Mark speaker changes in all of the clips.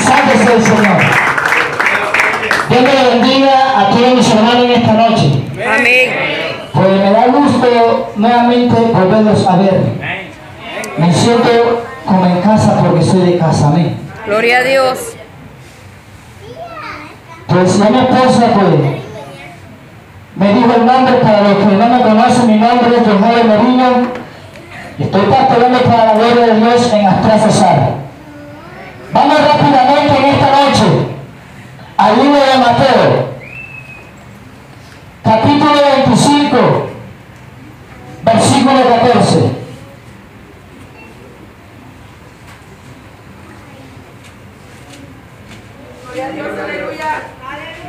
Speaker 1: Santo sea el Señor. Dios me bendiga a todos mis hermanos en esta noche.
Speaker 2: Amén.
Speaker 1: Pues me da gusto nuevamente volverlos a ver. Me siento como en casa porque soy de casa. Amén.
Speaker 2: Gloria a Dios.
Speaker 1: Pues ya mi esposa pues me dijo el nombre. Para los que no me conocen, mi nombre es Josué Merino. Estoy pastorando para la gloria de Dios en Astral Cesar. Vamos rápidamente en esta noche al libro de Mateo, capítulo 25, versículo 14.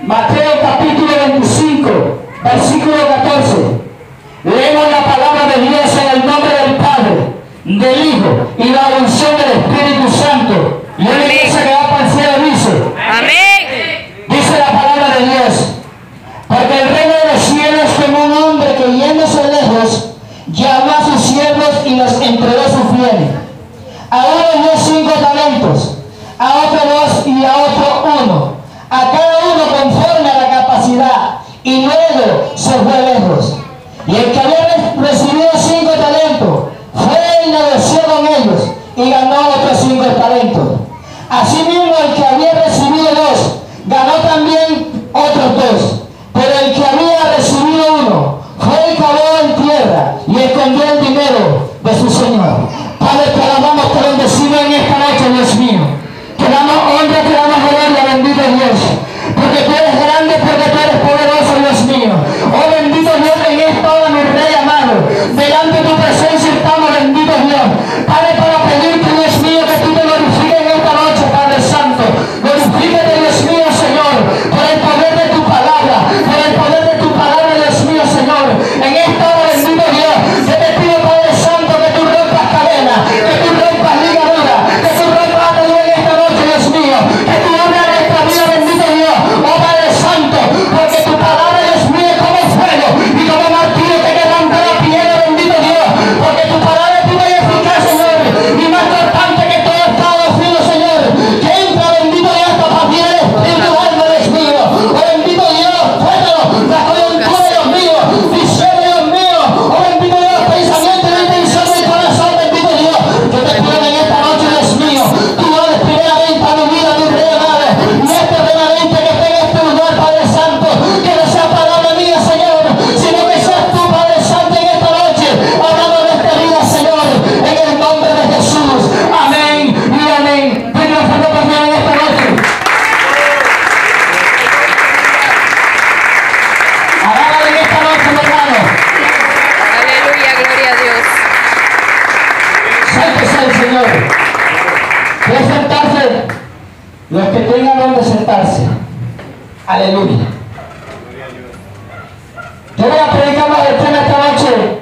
Speaker 1: Mateo capítulo 25, versículo 14. Leemos la palabra de Dios en el nombre del Padre, del Hijo y la unción del Espíritu Santo. Y una iglesia que va para el cielo dice:
Speaker 2: Amén.
Speaker 1: Dice la palabra de Dios: porque el reino de los cielos es como un hombre que yéndose lejos llamó a sus siervos y los entregó a sus bienes. A uno dio 5 talentos, a otro 2 y a otro 1, a cada uno conforme a la capacidad, y luego se fue lejos. Y el que había recibido 5 talentos fue y negoció con ellos y ganó otros 5 talentos. Asimismo, el que había recibido 2 ganó también otros 2. Pero el que había recibido 1 fue y cavó en tierra y escondió el dinero de su señor. Padre, te alabamos, te bendecimos en esta noche, Dios mío. Te damos honra, te damos gloria, bendito Dios. Porque tú eres grande, porque tú eres poderoso, Dios mío. Oh bendito Dios, en esta hora, mi Rey amado, delante de tu presencia estamos, bendito Dios. Padre, para pedirte, Dios mío, que tú te glorifiques en esta noche, Padre Santo. Glorifícate, Dios mío, Señor, por el poder de tu palabra, por el poder de tu palabra, Dios mío, Señor. En esta hora, bendito Dios, yo te pido, Padre Santo, que tú rompas cadenas, que tú rompas ligaduras, que tú rompas ataduras en esta noche, Dios mío. Que tú obras en esta vida, bendito Dios, oh Padre Santo, porque tu palabra, Dios mío, es como fuego y como martillo que quebranta la piedra, bendito Dios. Porque tu palabra es viva y eficaz, Señor, y más cortante que todo estado fino, Señor. Que entra, bendito Dios, hasta partir el espíritu alma, Dios mío. Oh bendito Dios, fuego, la coyuntura, Dios mío, visión, Dios mío. Oh bendito Dios, pensamiento y intención del corazón, bendito Dios. Yo te pido en esta noche, Dios mío, tú eres primeramente a mi vida, mi Rey amado. Y este remanente que esté en este lugar, Padre Santo, que no sea palabra mía, Señor, sino que seas tú, Padre Santo, en esta noche, hablando de esta vida, Señor, en el nombre de Jesús. Amén y amén. Venga, Señor, también en esta noche. Alábale en esta noche, mi hermano.
Speaker 2: Aleluya, gloria a Dios.
Speaker 1: Santo sea el Señor. ¿Quieren sentarse? Los que tengan donde sentarse. Aleluya. Yo voy a predicar más del tema esta noche.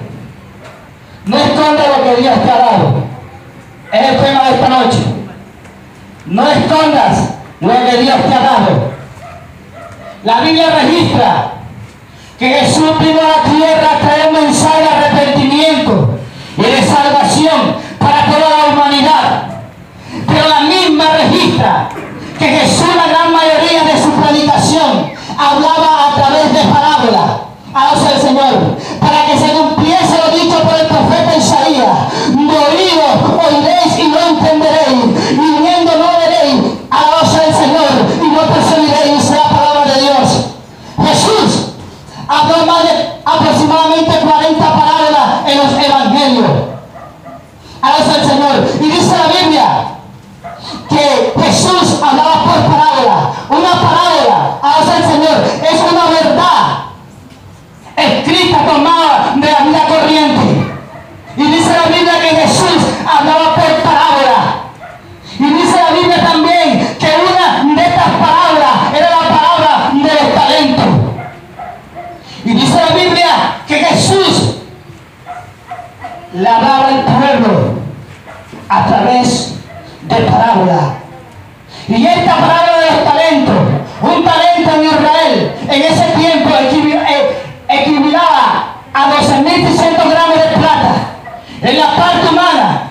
Speaker 1: No esconda lo que Dios te ha dado. Es el tema de esta noche. No escondas lo que Dios te ha dado. La Biblia registra que Jesús vino a la tierra a traer un mensaje de arrepentimiento y de salvación para toda la humanidad. Pero la misma registra que Jesús, la gran mayoría de su predicación, hablaba a través de parábolas. Alaba al Señor, para que se cumpliese lo dicho por el profeta Isaías: de oído oiréis y no entenderéis, y viendo no veréis. Alaba al Señor, y no percibiréis. Dice la palabra de Dios. Jesús habló más de aproximadamente 40 parábolas en los evangelios. Alaba al Señor. Y dice la Biblia que Jesús hablaba por parábola. Una parábola, alaba al Señor, es una verdad escrita, tomada de la vida corriente. Y dice la Biblia que Jesús hablaba por parábola. Y dice la Biblia también que una de estas parábolas era la palabra de los talentos. Y dice la Biblia que Jesús le hablaba al pueblo a través de parábola. Y esta parábola de los talentos, un talento en Israel en ese tiempo equivalía a 12.600 gramos de plata. En la parte humana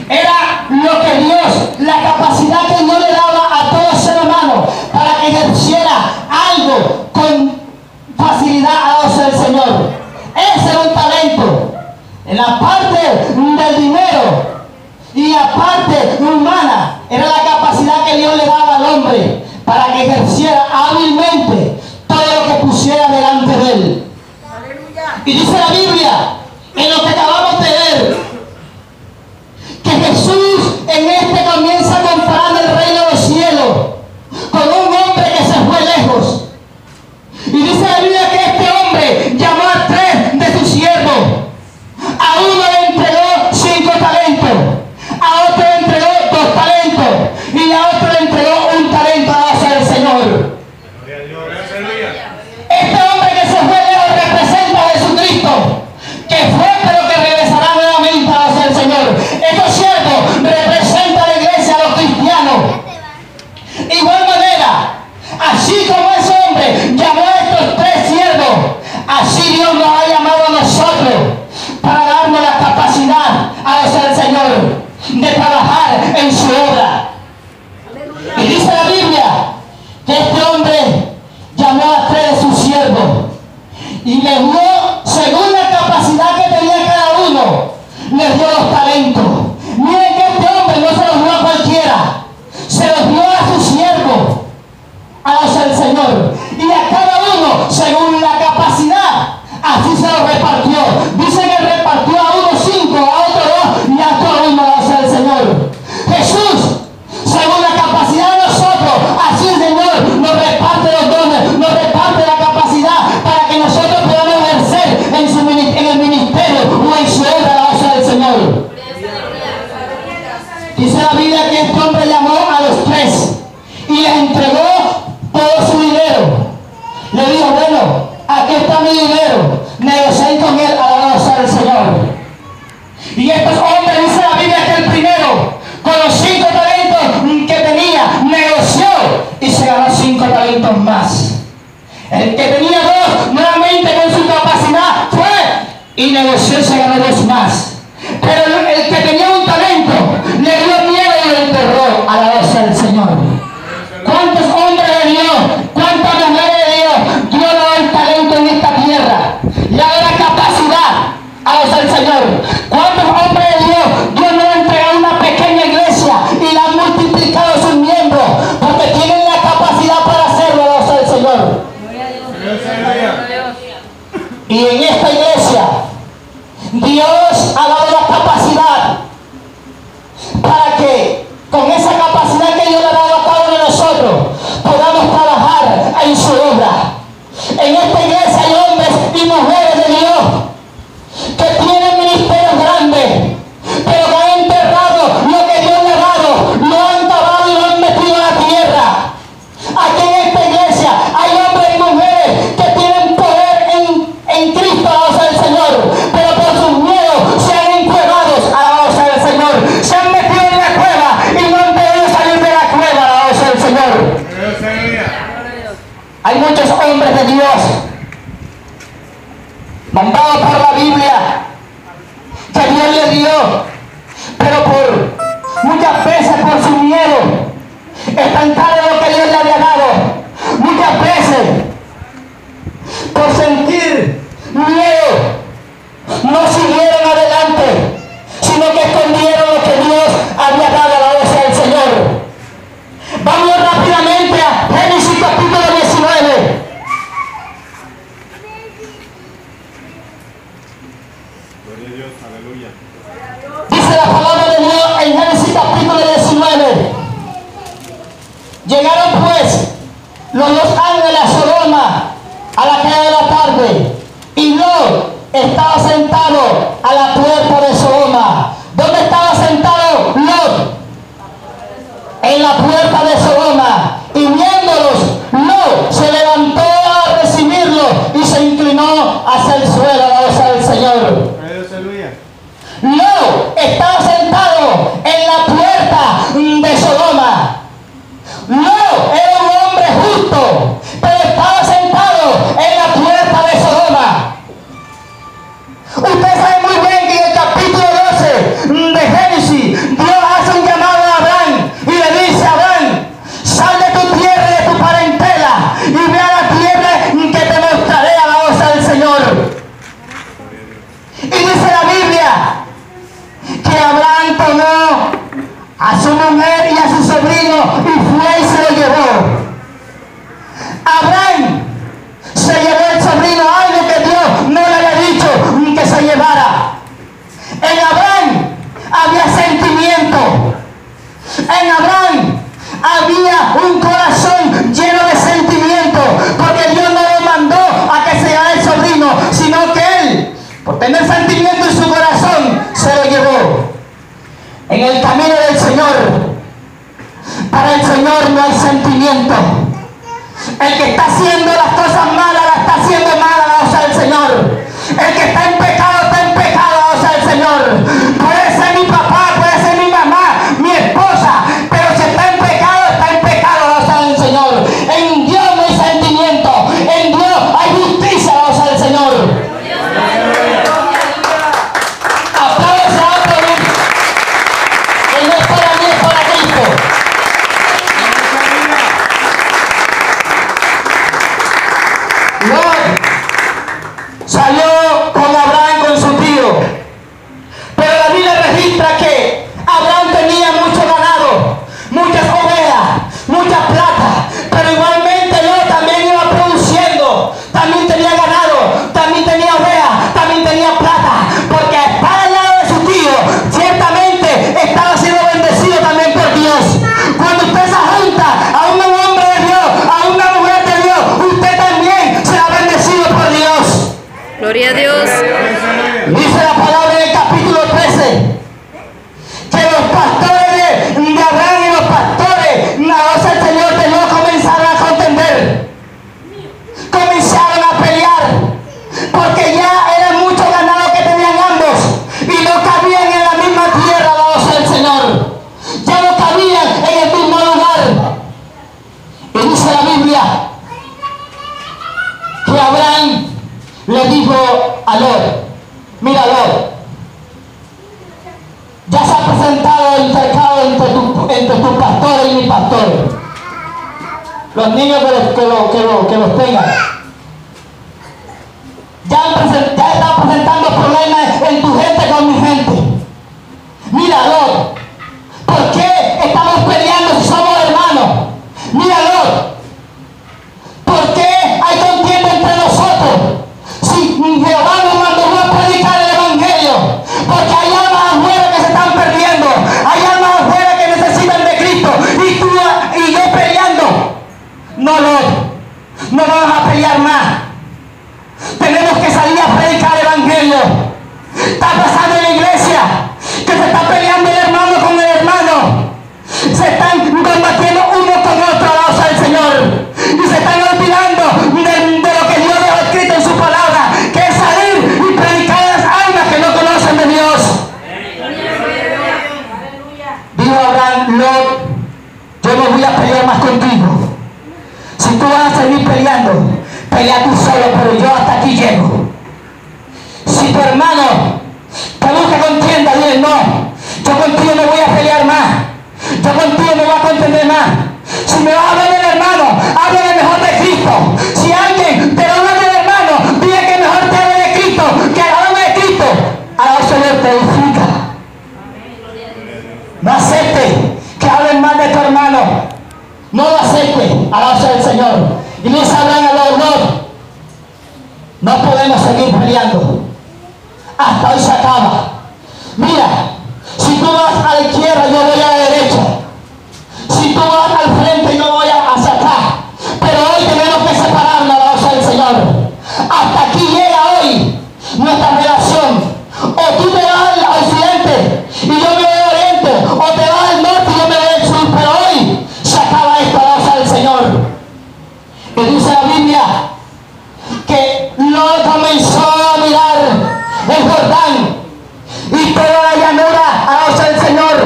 Speaker 1: era lo que Dios, la capacidad que Dios le daba a todos hombre para que ejerciera hábilmente todo lo que pusiera delante de él. Y dice la Biblia, en lo que acabamos de ver, que Jesús en este comienza comparando el reino de los cielos con un hombre que se fue lejos. Y dice la Biblia que este hombre llamó a 3 de sus siervos. A uno le entregó 5 talentos, a otro le entregó 2 talentos y a otro le entregó 1 talento a la casa del Señor. Este hombre que se fue lejos representa a Jesucristo, que fue pero que regresará nuevamente a la casa del Señor. Estos siervos representan a la iglesia, a los cristianos. De igual manera, así como ese hombre llamó a estos 3 siervos, así Dios nos ha llamado a nosotros para darnos la capacidad a los del Señor de trabajar en su obra. Y dice la Biblia que este hombre llamó a 3 de sus siervos y les dio, según la capacidad que tenía cada uno, les dio los talentos. Miren que este hombre no se los dio a cualquiera, se los dio a sus siervos, a los del Señor, y a cada uno según la capacidad, así se los repartió. Dice que repartió a uno 5, a otro 2 y a otro 1 a los del Señor. Jesús, según la capacidad de nosotros, así el Señor nos reparte los dones, nos reparte la capacidad para que nosotros podamos ejercer en el ministerio o en su obra a la obra del Señor. Dice la Biblia que este hombre llamó a los 3 y les entregó todo su dinero. Le dijo, bueno, aquí está mi dinero, negocien con él a la obra del Señor. Y estos hombres, dice la Biblia que el primero, con los 5 talentos que tenía, negoció y se ganó 5 talentos más. El que tenía 2, nuevamente con su capacidad, fue y negoció y se ganó 2 más. Pero el que tenía 1 talento, le dio miedo y lo enterró a la obra del Señor. ¿Cuántos hombres de Dios, cuántas mujeres de Dios, Dios le da el talento en esta tierra? Le da la capacidad a los del Señor. ¿Cuántos hombres de Dios, Dios le ha entregado una pequeña iglesia y la han multiplicado sus miembros? Porque tienen la capacidad para hacerlo a los del Señor. Y en esta iglesia, Dios ha dado la capacidad para que con esa capacidad que Dios le ha dado a cada uno de nosotros podamos trabajar en su obra. En esta iglesia hay hombres y mujeres de Dios que tienen ministerios grandes, pero que han enterrado lo que Dios le ha dado, lo han cavado y lo han metido en la tierra. Aquí en esta iglesia hay hombres y mujeres que tienen poder en Cristo a la obra del Señor, pero por sus miedos se han encuevados a la obra del Señor, se han metido en la cueva y no han podido salir de la cueva a la obra del Señor. Hay muchos hombres de Dios mandados por la Biblia que Dios le dio, pero muchas veces por su miedo, estancar en lo que Dios le había dado, muchas veces por sentir miedo, no siguieron adelante, sino que escondieron lo que Dios había dado a la obra del Señor. Vamos rápidamente a Génesis capítulo 19. Dice la palabra de Dios en Génesis capítulo 19. Llegaron pues los 2 ángeles a Sodoma a la caída de la tarde, y Lot estaba sentado a la puerta de Sodoma. ¿Dónde estaba sentado Lot? En la puerta de Sodoma. Y viéndolos, Lot se levantó a recibirlos y se inclinó hacia el suelo a la obra del Señor. Lot estaba sentado en la puerta de Sodoma. Lot era un hombre justo, pero estaba sentado en la puerta de Sodoma. Usted sabe muy bien que en el capítulo 12 de Génesis, Dios hace un llamado a Abraham y le dice a Abraham: sal de tu tierra y de tu parentela y ve a la tierra que te mostraré a la obra del Señor. Y dice la Biblia que Abraham tomó a su mujer y a su sobrino y fue y se lo en el sentimiento en su corazón, se lo llevó. En el camino del Señor, para el Señor no hay sentimiento. El que está haciendo las cosas malas, las está haciendo malas, la usa el Señor. El que está en pecado, la usa el Señor. Puede ser mi papá, puede ser mi mamá, mi esposa, pero si está en pecado, la usa el Señor. En Dios no hay sentimiento, en Dios hay justicia, la usa el Señor. Apláudese a otro grupo. Que no es para mí, es para Cristo. Lot salió con Abraham, con su tío, pero la Biblia registra que Abraham tenía mucho ganado, muchas ovejas, mucha plata, pero igualmente Lot también iba produciendo, también tenía ganado, también tenía ovejas, también tenía plata, porque al estar al lado de su tío, ciertamente estaba siendo bendecido también por Dios. Cuando usted se junta a un hombre de Dios, a una mujer de Dios, usted también será bendecido por Dios.
Speaker 2: Gloria a Dios.
Speaker 1: Dice la palabra en el capítulo 13 que los pastores de Abraham y los pastores, la voz del Señor de Dios, comenzaron a contender, comenzaron a pelear, porque ya era mucho ganado que tenían ambos y no cabían en la misma tierra, la voz del Señor, ya no cabían en el mismo lugar. Y dice la Biblia que Abraham le dijo a Lot: mira, Lot, ya se ha presentado el intercambio entre tus pastores y mis pastores. Los niños que los tengan. Ya están presentando problemas en tu gente con mi gente. Mira, Lot, ¿por qué estamos peleando si somos hermanos? Mira, Lot, ¿por qué hay contienda entre nosotros? Si Jehová nos mandó a predicar el Evangelio, porque hay almas afuera que se están perdiendo, hay almas afuera que necesitan de Cristo, y tú y yo peleando. No, Lot, no vamos a pelear más. Tenemos que salir a predicar el Evangelio. Está pasando en la iglesia que se está peleando el hermano con el hermano. Se están combatiendo uno con otro a la causa del Señor. Y se están olvidando de lo que Dios dejó escrito en su palabra, que es salir y predicar a las almas que no conocen de Dios. Dijo Abraham: Lot, yo no voy a pelear más contigo. Si tú vas a seguir peleando, pelea tú solo, pero yo hasta aquí llego. Si tu hermano te busca contienda, dile: no, yo contigo no voy a pelear más, yo contigo no voy a contender más. Si me vas a hablar del hermano, háblame mejor de Cristo. Si alguien te habla del hermano, dile que mejor te hable de Cristo, que háblame de Cristo. A la Señor te edifica. No acepte que hablen mal de tu hermano. No lo acepte, a la voz del Señor. Y les hablan a los dos. No podemos seguir peleando. Hasta hoy se acaba. Mira, si tú vas a la izquierda, yo voy a la derecha. Si tú vas al frente, yo voy hacia acá. Pero hoy tenemos que separarnos, a la voz del Señor. Hasta aquí llega hoy nuestra relación. O tú te vas al occidente y yo me voy al oriente, o te vas al norte y yo me voy al sur. Pero hoy se acaba esto, a la voz del Señor. Y dice la Biblia que Lot comenzó a mirar el Jordán y toda la llanura a la voz del Señor,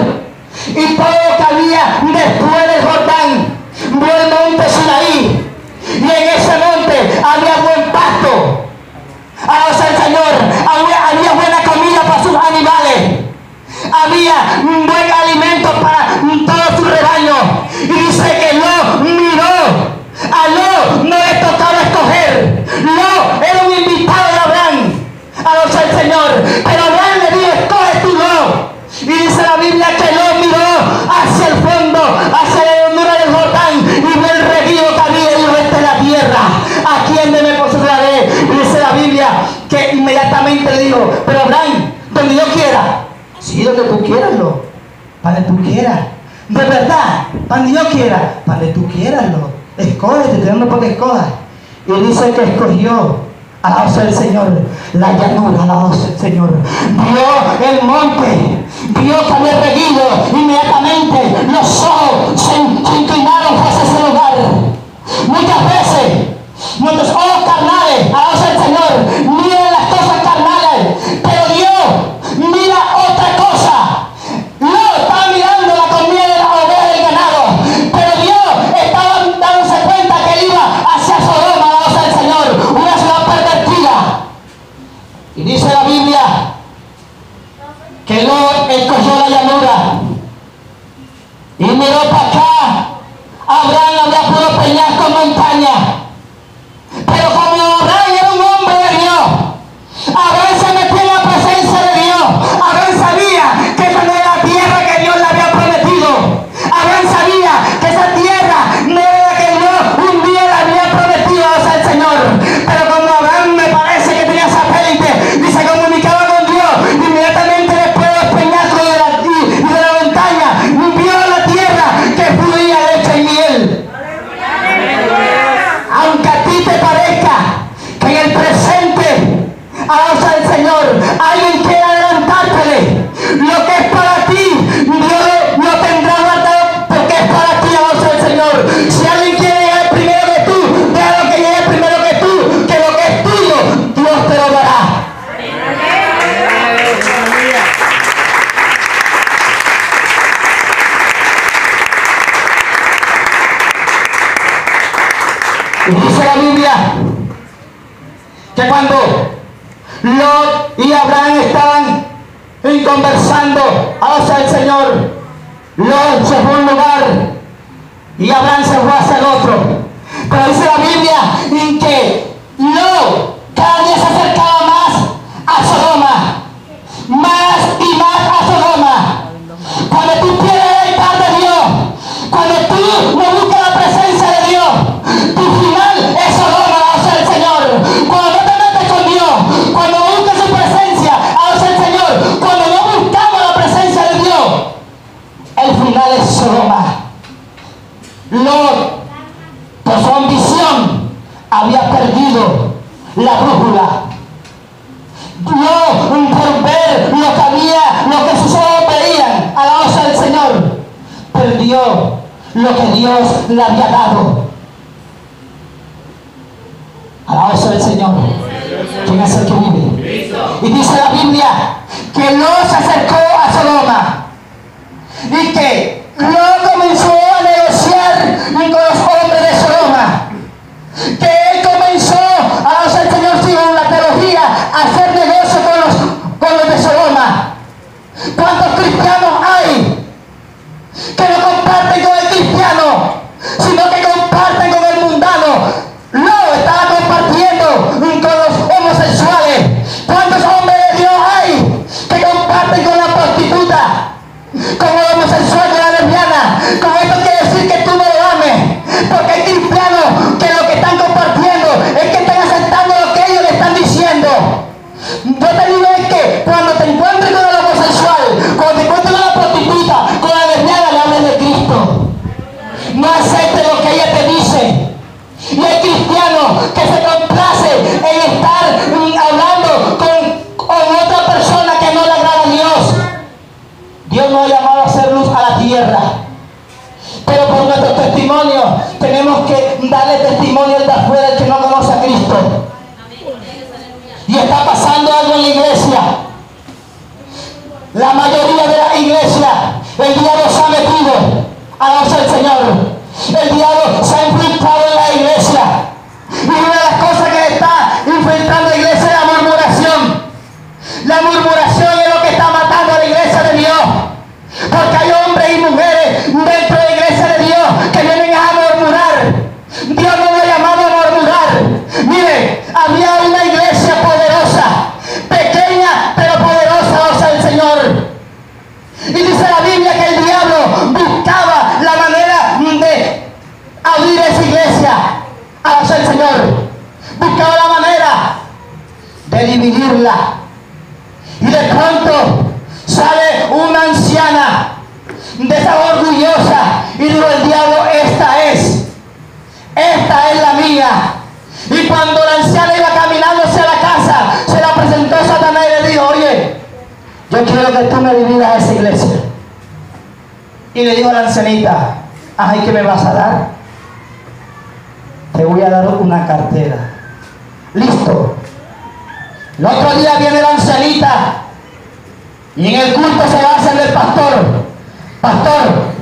Speaker 1: y todo lo que había después del Jordán. Vio el monte Sinaí, y en ese monte había buen pasto, a la voz del Señor. Había buena comida para sus animales, había buen alimento para todo su rebaño. Y dice que Lot miró. A Lot no le tocaba escoger. Lot era un invitado de Abraham, a la voz del Señor. Pero Abraham le dijo: escoge tú, Lot. Y dice la Biblia que Lot miró hacia el fondo, hacia la llanura del Jordán, y vio el reguío que había y el resto de la tierra. ¿A quién me poseeré? Y dice la Biblia que inmediatamente le dijo: pero Abraham, donde yo quiera. Sí, donde tú quieras, Lot. Para donde tú quieras. De verdad, para donde yo quiera. Para donde tú quieras, Lot. Escoge, te estoy dando para que escojas. Y dice que escogió Alabado sea el Señor. La llanura, alabado sea el Señor. Vio el monte, vio que había reguido. Inmediatamente los ojos se inclinaron hacia ese lugar. Muchas veces nuestros ojos carnales, alabado sea el Señor, miran las cosas carnales, pero Dios mira otra cosa. No estaba mirando la comida de las ovejas del ganado, pero Dios estaba dándose cuenta que él iba hacia Sodoma, alabado sea el Señor, una ciudad pervertida. Y dice la Biblia que Lot escogió la llanura y miró para acá. Abraham había puro peñasco en montaña, pero como Abraham era un hombre de Dios, Abraham se metió en la presencia de Dios. Abraham sabía que esa no era la tierra que Dios le había prometido. Abraham sabía que esa tierra no era la que Dios un día le había prometido al Señor. Pero como Abraham me parece que tenía satélite y se comunicaba con Dios, inmediatamente después de los peñascos y de la montaña, vio la tierra que fluía leche y miel. Aunque a ti te parezca que en el presente, alabado sea el Señor, alguien quiere adelantártele, lo que es para ti, Dios lo tendrá guardado porque es para ti, alabado sea el Señor. Si alguien quiere llegar primero que tú, déjalo que llegue primero que tú, que lo que es tuyo, Dios te lo dará. Y dice la Biblia que cuando Lot y Abraham estaban conversando, alabado sea el Señor, Lot se fue a un lugar y Abraham se fue hacia el otro. Pero dice la Biblia en que Lot cada día se acercaba más a Sodoma, más y más a Sodoma. Cuando tú quieres estar de Dios, cuando tú no buscas la presencia de Dios, tu final es Sodoma, alabado sea el Señor. Cuando no te metes con Dios, cuando no buscas su presencia, alabado sea el Señor, cuando no buscamos la presencia de Dios, el final es Sodoma. Lot, por su ambición, había perdido la brújula. No por ver lo que había, lo que sus ojos veían, alabado sea el Señor, perdió lo que Dios le había dado. Alabado sea el Señor. ¿Quién es el que vive? Y dice la Biblia que Lot se acercó a Sodoma y que Lot comenzó a negociar con los hombres de Sodoma, que él comenzó, alabado sea el Señor, según la teología, a hacer negocio con los de Sodoma. ¿Cuántos cristianos hay que no comparten con el cristiano, sino que comparten con el mundano? No, estaba compartiendo con los homosexuales. ¿Cuántos hombres de Dios hay que comparten con la prostituta, con el homosexual, con la lesbiana? Con esto quiere decir que tú no lo ames, porque hay cristianos que lo que están compartiendo es que están aceptando lo que ellos le están diciendo. Yo te digo es que cuando te encuentres con el homosexual, cuando te encuentres con la prostituta, con la lesbiana, le hables de Cristo. No aceptes lo que ella te dice. Y el cristiano que se complace en estar hablando con otra persona que no le agrada a Dios. Dios nos ha llamado a hacer luz a la tierra, pero por nuestro testimonio tenemos que darle testimonio al de afuera, el que no conoce a Cristo. Y está pasando algo en la iglesia. La mayoría de la iglesia, el diablo se ha metido, alabado sea el Señor. El diablo se ha infiltrado en la iglesia. Y una de las cosas que está infiltrando la iglesia es la murmuración. La murmuración es lo que está matando a la iglesia de Dios. Porque hay hombres y mujeres dentro de la iglesia de Dios que vienen a murmurar. Dios no lo ha llamado a murmurar. Mire, había una iglesia poderosa, pequeña pero poderosa, o sea el Señor. Y dice la Biblia que el diablo buscaba la manera de abrir esa iglesia, o sea el Señor. Buscaba la manera de dividirla. Y de pronto sale una anciana de esa orgullosa y dijo el diablo, esta es la mía. Y cuando la anciana iba caminando, se yo quiero que tú me dividas esa iglesia. Y le dijo a la ancianita, ay, ¿qué me vas a dar? Te voy a dar una cartera. Listo. El otro día viene la ancianita y en el culto se va a hacer el pastor. Pastor,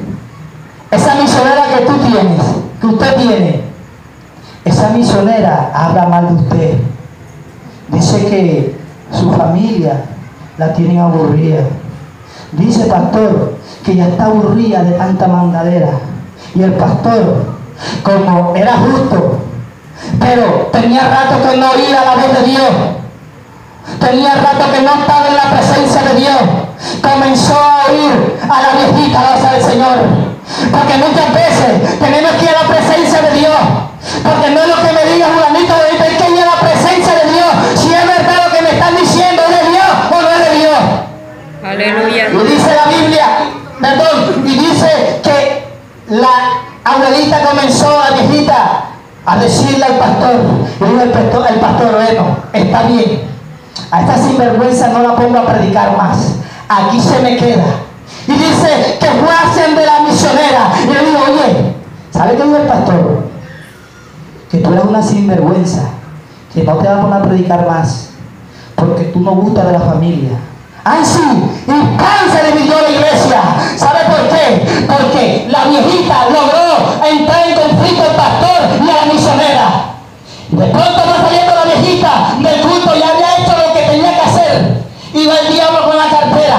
Speaker 1: esa misionera que tú tienes, que usted tiene, esa misionera habla mal de usted. Dice que su familia la tienen aburrida. Dice, pastor, que ya está aburrida de tanta mandadera. Y el pastor, como era justo, pero tenía rato que no oía la voz de Dios, tenía rato que no estaba en la presencia de Dios, comenzó a oír a la viejita voz del Señor. Porque muchas veces tenemos que ir a la presencia de Dios, porque no es lo que me diga Juanito, es que ir a la presencia de Dios, si es verdad lo que me están diciendo, ¿es de Dios o no es de Dios?
Speaker 2: Aleluya.
Speaker 1: Y dice la Biblia, perdón, y dice que la abuelita comenzó, la viejita, a decirle al pastor, y dijo el pastor, bueno, está bien, a esta sinvergüenza no la pongo a predicar más, aquí se me queda. Y dice que fue hacia de la misionera, y le dijo, oye, ¿sabe qué dijo el pastor? Que tú eres una sinvergüenza, que no te vas a poner a predicar más, porque tú no gustas de la familia. ¡Ay, sí! Y ¡pam! Se dividió la iglesia. ¿Sabe por qué? Porque la viejita logró entrar en conflicto el pastor y a la misionera. De pronto va saliendo la viejita del culto y había hecho lo que tenía que hacer. Iba el diablo con la cartera.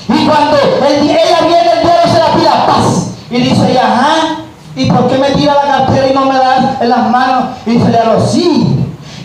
Speaker 1: Y cuando ella viene, el diablo se la pila, ¡paz! Y dice ella, ajá, ¿y por qué me tira la cartera y no me da en las manos? Y dice el diablo, sí.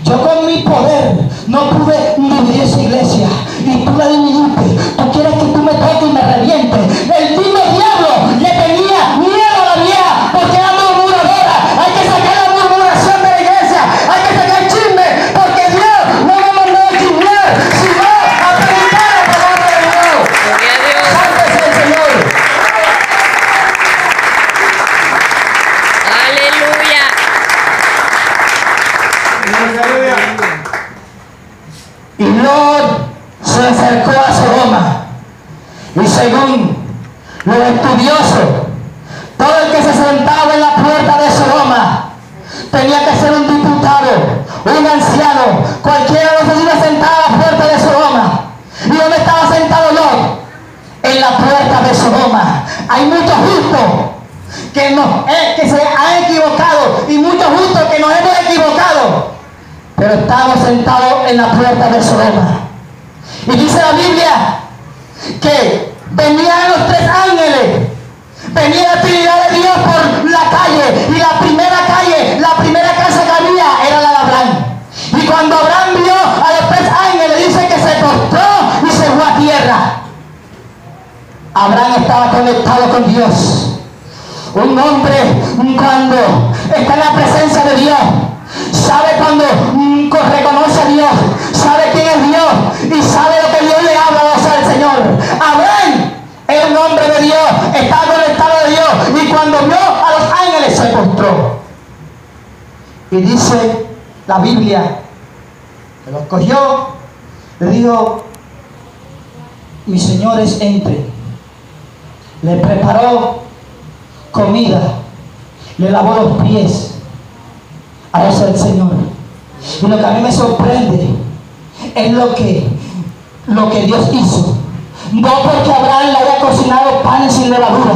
Speaker 1: Yo con mi poder no pude dividir esa iglesia y tú la dividiste. Tú quieres que tú me toques y me revientes. El mismo diablo le tenía miedo a la vieja porque era murmuradora. Hay que sacar la murmuración de la iglesia. Hay que sacar el chisme porque Dios no me mandó a chismear, sino a predicar la palabra de Dios.
Speaker 2: Gloria a Dios.
Speaker 1: Santo es el Señor.
Speaker 2: Aleluya.
Speaker 1: Y Lot se acercó a Sodoma. Y según los estudiosos, todo el que se sentaba en la puerta de Sodoma tenía que ser un diputado, un anciano, cualquiera no se iba a sentar a la puerta de Sodoma. ¿Y dónde estaba sentado Lot? En la puerta de Sodoma. Hay muchos justos que se han equivocado y muchos justos que nos hemos equivocado, pero estamos sentados en la puerta de Sodoma. Y dice la Biblia que venían los tres ángeles, venía la Trinidad de Dios por la calle, y la primera casa que había era la de Abraham. Y cuando Abraham vio a los tres ángeles, dice que se postró y se fue a tierra. Abraham estaba conectado con Dios. Un hombre, cuando está en la presencia de Dios, sabe cuando reconoce a Dios, sabe quién es Dios y sabe lo que Dios le habla al Señor. Abraham era un hombre de Dios, estaba conectado a Dios, y cuando vio a los ángeles se postró. Y dice la Biblia que los cogió, le dijo, mis señores, entren. Le preparó comida, le lavó los pies. A eso el Señor. Y lo que a mí me sorprende es lo que Dios hizo. No porque Abraham le haya cocinado panes sin levadura,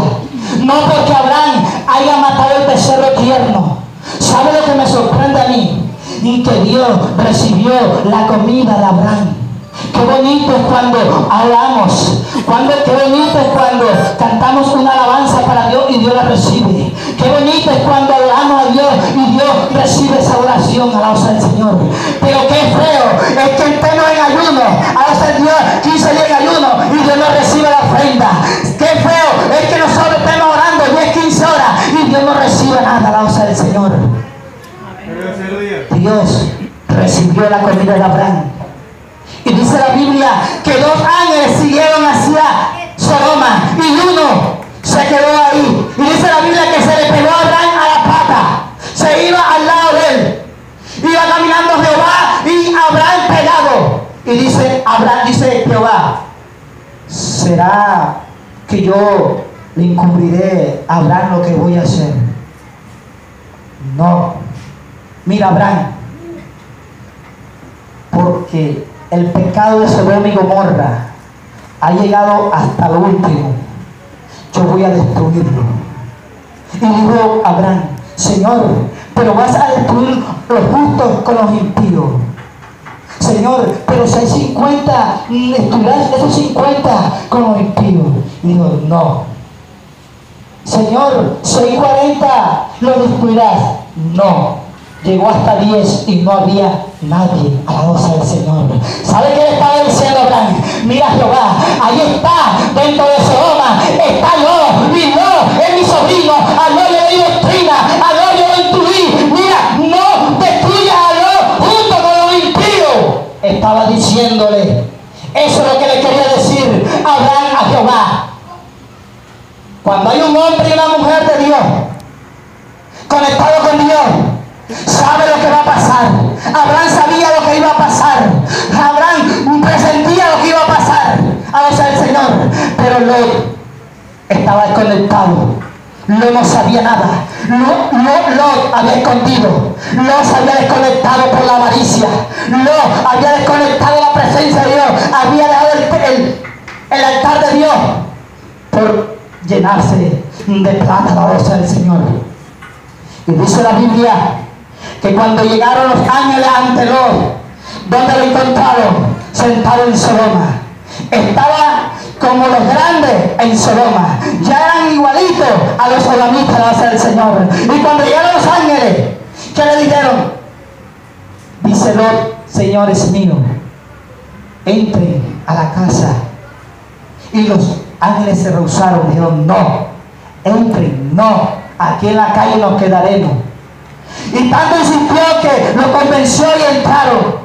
Speaker 1: no porque Abraham haya matado el becerro tierno. ¿Sabe lo que me sorprende a mí? Y que Dios recibió la comida de Abraham. Qué bonito es cuando hablamos, qué bonito es cuando cantamos una alabanza para Dios y Dios la recibe. Qué bonito es cuando hablamos a Dios y Dios recibe esa oración, alabanza al Señor. Pero qué feo es que estemos en ayuno, alabanza al Dios, 15 días en ayuno y Dios no recibe la ofrenda. Qué feo es que nosotros estemos orando 10, 15 horas y Dios no recibe nada, alabanza al Señor. Dios recibió la comida de Abraham. Y dice la Biblia que dos ángeles siguieron hacia Sodoma y uno se quedó ahí. Y dice la Biblia que se le pegó a Abraham a la pata, se iba al lado de él, iba caminando Jehová y Abraham pegado. Y dice Jehová, ¿será que yo le encubriré a Abraham lo que voy a hacer? No. Mira, Abraham, porque el pecado de Sodoma y Gomorra ha llegado hasta lo último, yo voy a destruirlo. Y dijo Abraham: Señor, pero vas a destruir los justos con los impíos. Señor, pero si hay 50, destruirás esos 50 con los impíos. Y dijo: no. Señor, si hay 40, ¿lo destruirás? No. Llegó hasta 10 y no había nadie. Alabado sea el Señor. ¿Sabe qué le estaba diciendo Abraham? Mira, Jehová, ahí está, dentro de Sodoma, está Lot, y Lot es mi sobrino. A Lot le di doctrina, a Lot yo lo instruí. Mira, no destruyas a Lot junto con los impíos. Estaba diciéndole, eso es lo que le quería decir Abraham a Jehová. Cuando hay un hombre y una mujer de Dios, conectado con Dios, sabe lo que va a pasar. Abraham sabía lo que iba a pasar. Abraham presentía lo que iba a pasar. A sea el Señor. Pero Lot estaba desconectado. Lot no sabía nada. Lot había escondido. Lot se había desconectado por la avaricia. Lot había desconectado la presencia de Dios. Había dejado el altar de Dios por llenarse de plata. A sea el Señor. Y dice la Biblia que cuando llegaron los ángeles ante Lot, ¿dónde lo encontraron? Sentado en Sodoma. Estaba como los grandes en Sodoma. Ya eran igualitos a los sodomitas, va a ser el Señor. Y cuando llegaron los ángeles, ¿qué le dijeron? Dice Lot: señores míos, entren a la casa. Y los ángeles se rehusaron, dijeron: no, entren, no, aquí en la calle nos quedaremos. Y tanto insistió que lo convenció y entraron.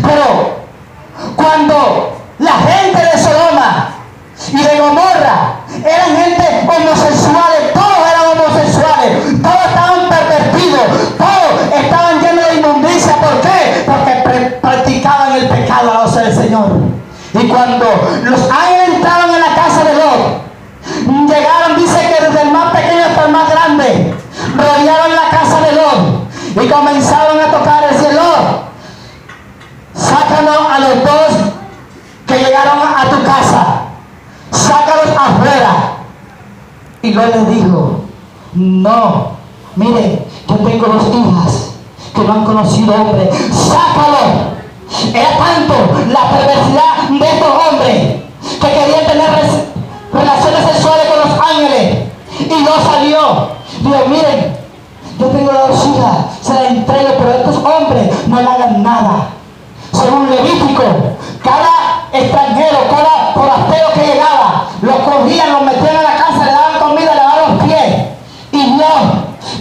Speaker 1: Pero cuando la gente de Sodoma y de Gomorra eran gente homosexuales, todos eran homosexuales, todos estaban pervertidos, todos estaban llenos de inmundicia. ¿Por qué? Porque practicaban el pecado, a la voz del Señor. Y cuando los ángeles entraron en la casa de Lot, llegaron, dice que desde el más pequeño hasta el más grande, rodearon la casa de Lot y comenzaron a tocar el cielo. Sácanos a los dos que llegaron a tu casa, sácalos afuera. Y Lot les dijo: no, mire, yo tengo 2 hijas que no han conocido hombre, sácalos. Era tanto la perversidad de estos hombres que querían tener relaciones sexuales con los ángeles. Y Lot salió. Dijo: miren, yo tengo las 2 hijas, se las entrego, pero estos hombres no le hagan nada. Según Levítico, cada extranjero, cada forastero que llegaba, los cogían, los metían en la casa, le daban comida, le daban los pies. Y Dios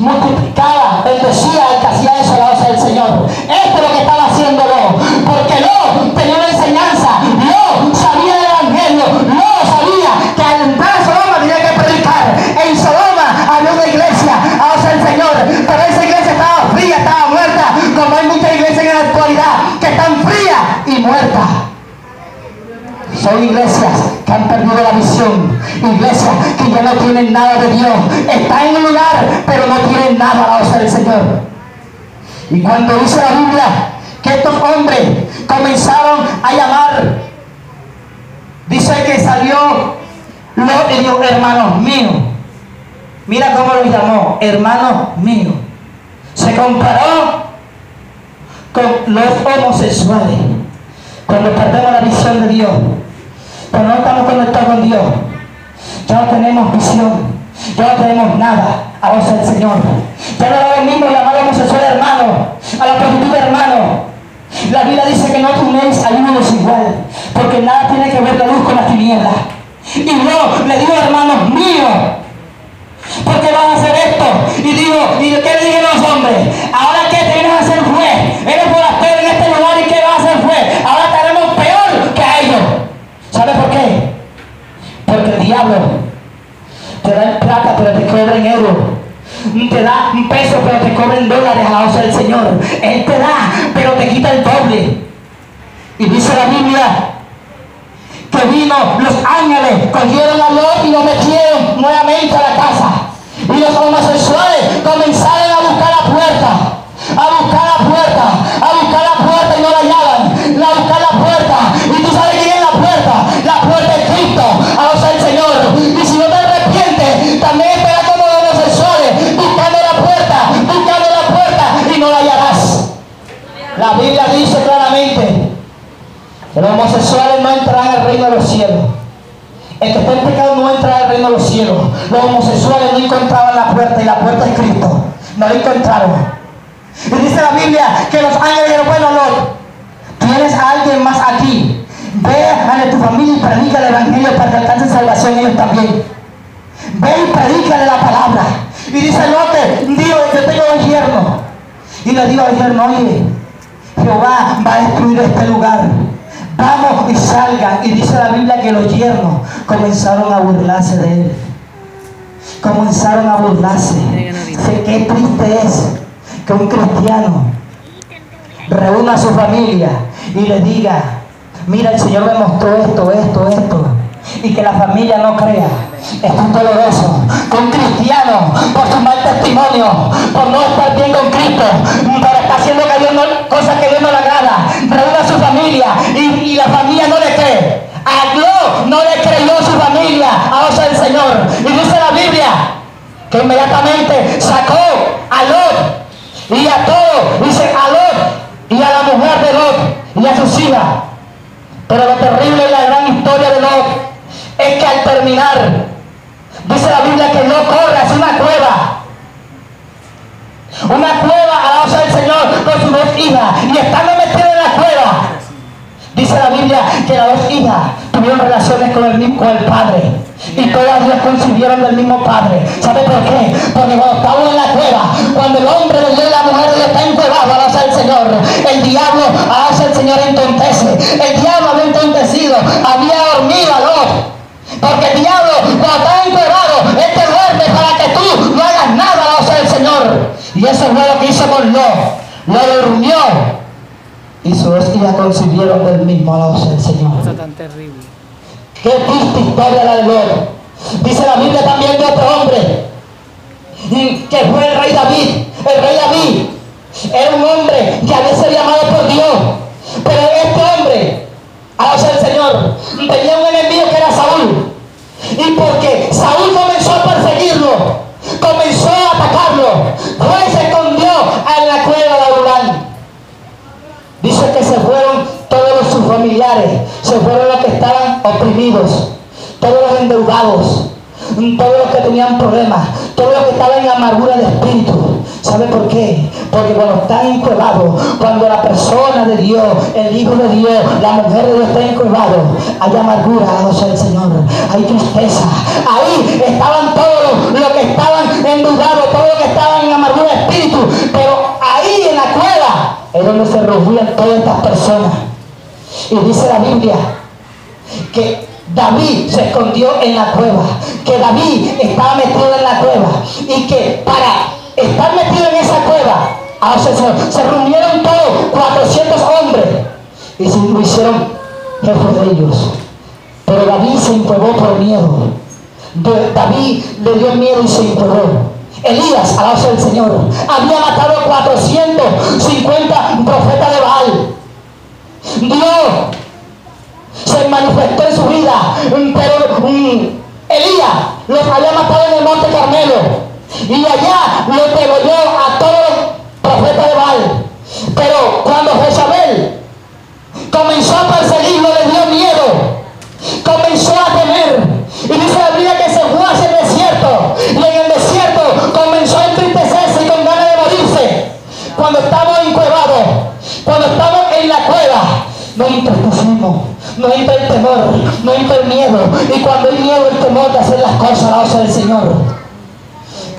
Speaker 1: multiplicaba, bendecía al que hacía eso, la voz del Señor. Esto es lo que estaba haciendo Lot, porque Lot tenía una enseñanza. Lot sabía del evangelio. Lot sabía que al entrar a Sodoma tenía que predicar. En Sodoma había una iglesia, a voz del Señor, pero esa iglesia estaba fría, estaba muerta, como hay muchas iglesias en la actualidad que están frías y muertas. Son iglesias que han perdido la visión, iglesias que ya no tienen nada de Dios, están en un lugar pero no tienen nada a la voz del Señor. Y cuando dice la Biblia que estos hombres comenzaron a llamar, dice que salió Lot y dijo: hermanos míos. Mira cómo los llamó, hermanos míos. Se comparó con los homosexuales. Cuando perdemos la visión de Dios, cuando no estamos conectados con Dios, ya no tenemos visión, ya no tenemos nada a voz del Señor. Ya no es lo mismo llamar a homosexual hermano, a la prostituta hermano. La Biblia dice que no tunéis al uno desigual, porque nada tiene que ver la luz con la tiniebla. Y no, le digo: hermanos míos, ¿por qué vas a hacer esto? Y digo, ¿y qué le dijeron los hombres? Ahora que te vienes a hacer juez, eres forastero en este lugar, ¿y qué vas a hacer juez? Ahora te haremos peor que a ellos. ¿Sabe por qué? Porque el diablo te da en plata pero te cobra en euros, te da un peso pero te cobra en dólares a la voz del Señor. Él te da pero te quita el doble. Y dice la Biblia que que vino los ángeles, cogieron a Lot y lo metieron nuevamente a la casa. Y los homosexuales comenzaron a buscar la puerta, a buscar la puerta, a buscar la puerta y no la hallaban, a buscar la puerta. Y tú sabes quién es la puerta es Cristo, a el Señor. Y si no te arrepientes, también estarás como los homosexuales, buscando la puerta y no la hallarás. La Biblia dice claramente que los homosexuales no entrarán al reino de los cielos. El que está en pecado no entra al reino de los cielos. Los homosexuales no encontraban la puerta y la puerta es Cristo. No la encontraron. Y dice la Biblia que los ángeles dijeron, bueno, Lot, tienes a alguien más aquí. Ve a tu familia y predica el evangelio para que alcance salvación ellos también. Ve y predícale la palabra. Y dice Lot, Dios, yo tengo un yerno. Y le digo al yerno, oye, Jehová va a destruir este lugar. Vamos y salgan. Y dice la Biblia que los yernos comenzaron a burlarse de él. Comenzaron a burlarse. Qué triste es que un cristiano reúna a su familia y le diga, mira, el Señor me mostró esto. Y que la familia no crea. Es un doloroso que un cristiano, por su mal testimonio, por no estar bien con Cristo, por estar haciendo cosas que Dios no le agrada, reúna a su familia y la familia no le cree. A Lot no le creyó su familia, a el Señor. Y dice la Biblia que inmediatamente sacó a Lot y a todos, dice a Lot y a la mujer de Lot y a sus hijas. Pero lo terrible y la gran historia de Lot es que al terminar, dice la Biblia que Lot corre hacia una cueva a la osa del Señor con sus dos hijas, y estando metido en la cueva, dice la Biblia que las dos hijas tuvieron relaciones con el padre, y todas ellas concibieron del mismo padre. ¿Sabe por qué? Porque cuando estaban en la cueva, cuando el hombre de Dios y la mujer de Dios está encuevado a la osa del Señor, el diablo a la osa del Señor entontece. El diablo había entontecido, había dormido a Lot. Porque el diablo, cuando está encuevado, él te duerme para que tú no hagas nada a la osa del Señor. Y eso fue lo que hizo con Lot. Lo durmió. Y sus dos hijas concibieron del mismo a la osa del Señor.
Speaker 2: Cosa tan terrible.
Speaker 1: Qué triste historia la de Lot. Dice la Biblia también de otro hombre, que fue el rey David. El rey David era un hombre que había sido llamado por Dios. Pero este hombre, a la osa del Señor, tenía un enemigo que era Saúl. Y porque Saúl comenzó a perseguirlo, comenzó a atacarlo, fue y se escondió en la cueva de Adulán. Dice que se fueron todos sus familiares, se fueron los que estaban oprimidos, todos los endeudados, todos los que tenían problemas, todos los que estaban en amargura de espíritu. ¿Sabe por qué? Porque cuando están encuevados, cuando la persona de Dios, el Hijo de Dios, la mujer de Dios está encuevado, hay amargura, o sea, el Señor, hay tristeza. Ahí estaban todos los que estaban endeudados, todos los que estaban en amargura de espíritu, pero ahí en la cueva es donde se refugian todas estas personas. Y dice la Biblia que David se escondió en la cueva, que David estaba metido en la cueva, y que para estar metido en esa cueva, se reunieron todos 400 hombres y se lo hicieron jefe de ellos. Pero David se encuevó por miedo. David le dio miedo y se encuevó. Elías, a la voz del Señor, había matado 450 profetas de Baal. Dios se manifestó en su vida, pero Elías los había matado en el monte Carmelo, y allá los degolló a todos los profetas de Baal. Pero cuando Jezabel comenzó a perseguirlo, le dio miedo, comenzó a temer, y dice la Biblia que se fue hacia el desierto, y en el desierto comenzó a entristecerse y con ganas de morirse. Cuando estamos encuevados, cuando estamos en la cueva, nos entristecemos, nos entra el temor, nos entra el miedo, y cuando hay miedo, el temor de hacer las cosas a la voz del Señor.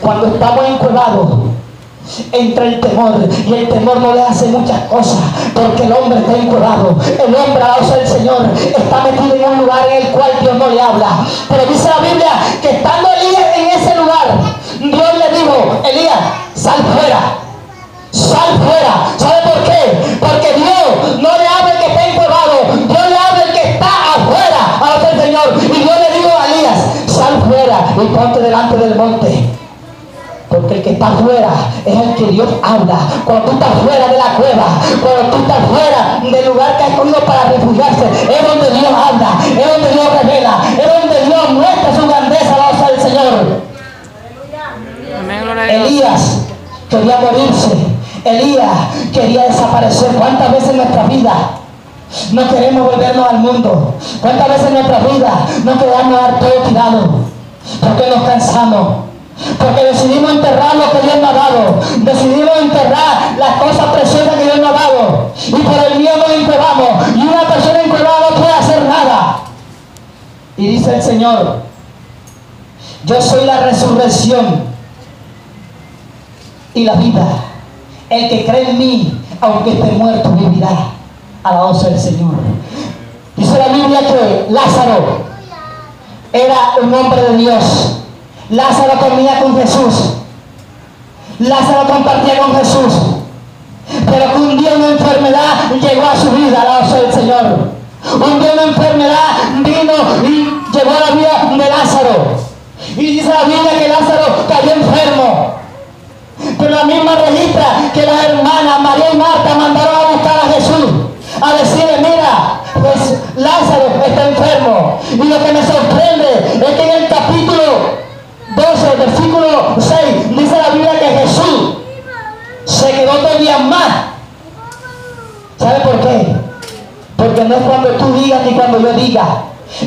Speaker 1: Cuando estamos encuevados, entra el temor, y el temor no le hace muchas cosas, porque el hombre está encuevado. El hombre, a la voz del Señor, está metido en un lugar en el cual Dios no le habla. Pero dice la Biblia que estando Elías en ese lugar, Dios le dijo: Elías, sal fuera, sal fuera. ¿Sabe por qué? Porque Dios no le habla al que está encuevado, Dios le habla al que está afuera, a ponte delante del monte. Porque el que está fuera es el que Dios habla. Cuando tú estás fuera de la cueva, cuando tú estás fuera del lugar que ha escogido para refugiarse, es donde Dios habla, es donde Dios revela, es donde Dios muestra su grandeza, la voz del Señor.
Speaker 2: Amén, gloria a Dios.
Speaker 1: Elías quería morirse. Elías quería desaparecer. ¿Cuántas veces en nuestra vida no queremos volvernos al mundo? ¿Cuántas veces en nuestra vida no queremos dar todo tirado? Porque nos cansamos. Porque decidimos enterrar lo que Dios nos ha dado. Decidimos enterrar las cosas preciosas que Dios nos ha dado. Y por el miedo nos encuevamos. Y una persona encuevada no puede hacer nada. Y dice el Señor: yo soy la resurrección y la vida. El que cree en mí, aunque esté muerto, vivirá. Alabado sea el Señor. Dice la Biblia que Lázaro era un hombre de Dios. Lázaro comía con Jesús. Lázaro compartía con Jesús. Pero que un día una enfermedad llegó a su vida, alabado sea el Señor. Un día una enfermedad vino y llegó a la vida de Lázaro. Y dice la Biblia que Lázaro cayó enfermo. Pero la misma registra que las hermanas María y Marta mandaron a buscar a Jesús, a decirle: mira, pues Lázaro está enfermo. Y lo que me sorprende es que en el capítulo 12, versículo 6, dice la Biblia que Jesús se quedó 2 días más. ¿Sabe por qué? Porque no es cuando tú digas ni cuando yo diga,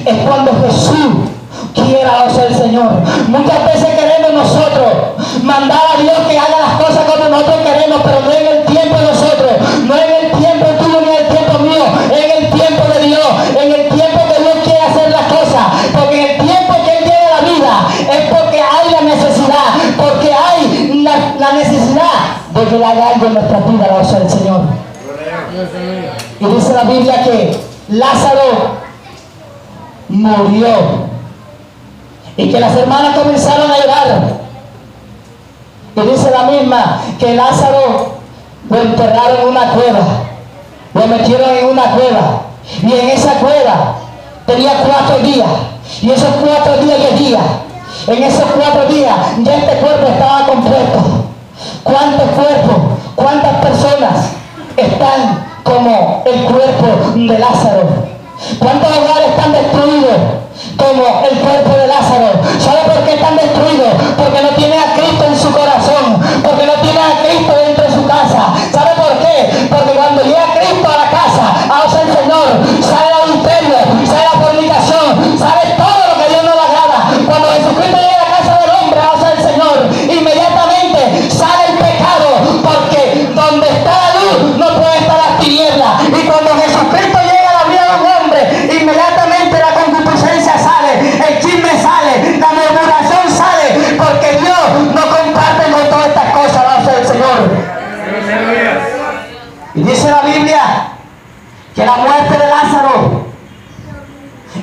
Speaker 1: es cuando Jesús quiera, o sea, el Señor. Muchas veces queremos nosotros mandar a Dios que haga las cosas como nosotros queremos, pero no en el tiempo de nosotros, no en el tiempo tuyo ni en el tiempo mío, en el tiempo de Dios, en el tiempo que Dios quiere hacer las cosas. Porque en el tiempo que Él tiene la vida es porque hay la necesidad, porque hay la necesidad de que Él haga algo en nuestra vida, la voz del Señor. Y dice la Biblia que Lázaro murió. Y que las hermanas comenzaron a llorar. Y dice la misma que Lázaro lo enterraron en una cueva. Lo metieron en una cueva. Y en esa cueva tenía 4 días. Y esos 4 días y 10 días, en esos 4 días ya este cuerpo estaba completo. ¿Cuántos cuerpos, cuántas personas están como el cuerpo de Lázaro? ¿Cuántos hogares están destruidos como el cuerpo de Lázaro? ¿Sabe por qué están destruidos? Porque no tienen a Cristo en su corazón, porque no tienen a Cristo dentro de su casa. ¿Sabe por qué? Porque cuando llega Cristo a la casa, a el Señor, sale el adulterio, sale la fornicación, sale todo lo que Dios no le agrada. Cuando Jesucristo llega a la casa del hombre, a el Señor, inmediatamente sale el pecado, porque donde está la luz no puede estar las tinieblas. Y cuando Jesucristo llega a la vida de un hombre, inmediatamente la concupiscencia sale, el chisme sale, la murmuración sale, porque Dios no comparte con todas estas cosas, la voz del Señor. Y dice la Biblia que la muerte de Lázaro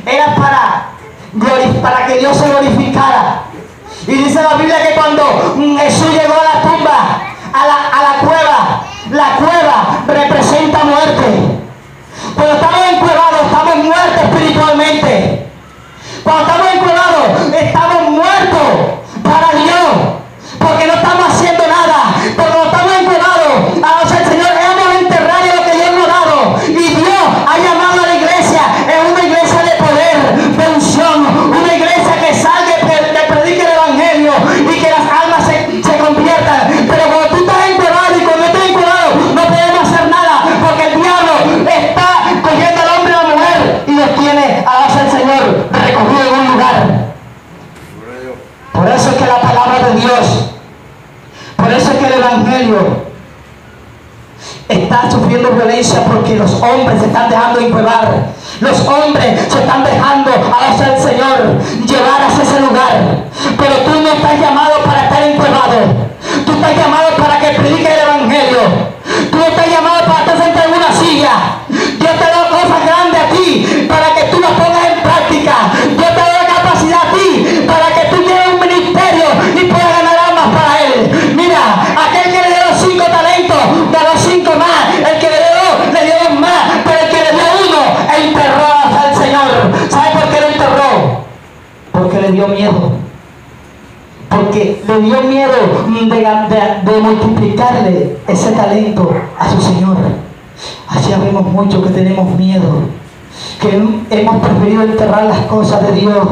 Speaker 1: era para que Dios se glorificara. Y dice la Biblia que cuando Jesús llegó a la tumba, a la cueva representa muerte. Cuando estamos encuevados, estamos muertos espiritualmente. Cuando estamos encuevados, estamos muertos para Dios, porque no estamos haciendo nada. Pero cuando estamos encuevados, a el Señor hemos enterrado lo que Dios nos ha dado. Y Dios ha llamado a la iglesia, es una iglesia de poder, de unción, una iglesia que salga, que predique el evangelio y que las almas se conviertan. Pero cuando tú estás encuevado y cuando estás encuevado, no podemos hacer nada, porque el diablo está cogiendo al hombre y a la mujer y los tiene, alabanza al Señor, recogido en un lugar. Por eso es que la palabra de Dios, por eso es que el evangelio está sufriendo violencia, porque los hombres se están dejando encuevar. Los hombres se están dejando, alabanza al Señor, llevar hacia ese lugar. Pero tú no estás llamado para estar encuevado. Tú estás llamado para que predique el evangelio. Tú no estás llamado para estar sentado en una silla. Dios te da cosas grandes a ti para que tú las pongas en práctica. Dios te da la capacidad a ti para que tú lleves un ministerio y puedas ganar almas para Él. Mira, aquel que le dio los 5 talentos, ganó 5 más. El que le dio 2 más. Pero el que le dio 1, enterró al Señor. ¿Sabe por qué lo enterró? Porque le dio miedo. de multiplicarle ese talento a su Señor. Así vemos mucho que tenemos miedo, que hemos preferido enterrar las cosas de Dios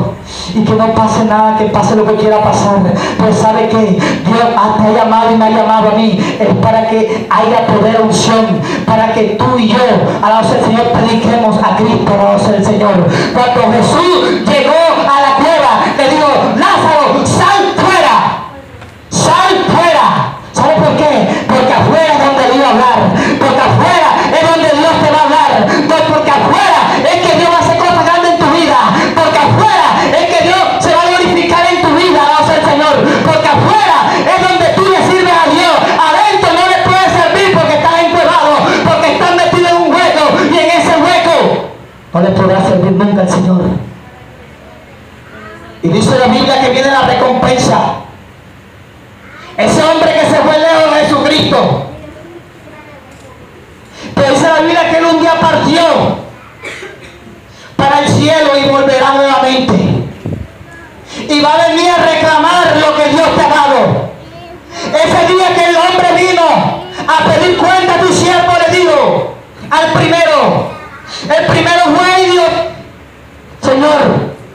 Speaker 1: y que no pase nada, que pase lo que quiera pasar. Pues sabe que Dios te ha llamado y me ha llamado a mí, es para que haya poder, unción, para que tú y yo, alabados el Señor, prediquemos a Cristo, alabados el Señor. Cuando Jesús llegó a la cueva, le dijo: Lázaro, sal fuera, sal fuera. ¿Sabe por qué? Porque afuera es donde Dios va a hablar, porque afuera es donde Dios te va a hablar, porque afuera es que Dios va a hacer cosas grandes en tu vida, porque afuera es que Dios se va a glorificar en tu vida, alabados al Señor, porque afuera es donde tú le sirves a Dios. Adentro no le puedes servir porque estás encuevado, porque estás metido en un hueco, y en ese hueco no le podrás servir nunca al Señor. Y dice la Biblia que viene la recompensa. Ese hombre que se fue lejos de Jesucristo, pero dice la Biblia que él un día partió para el cielo y volverá nuevamente. Y va a venir a reclamar lo que Dios te ha dado. Ese día que el hombre vino a pedir cuenta a tu siervo, le dijo al primero. El primero fue y dijo: Señor,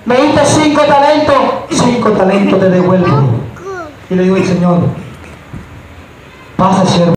Speaker 1: me diste 5 talentos, 5 talentos te devuelvo. Y le digo: Señor, pasa, siervo.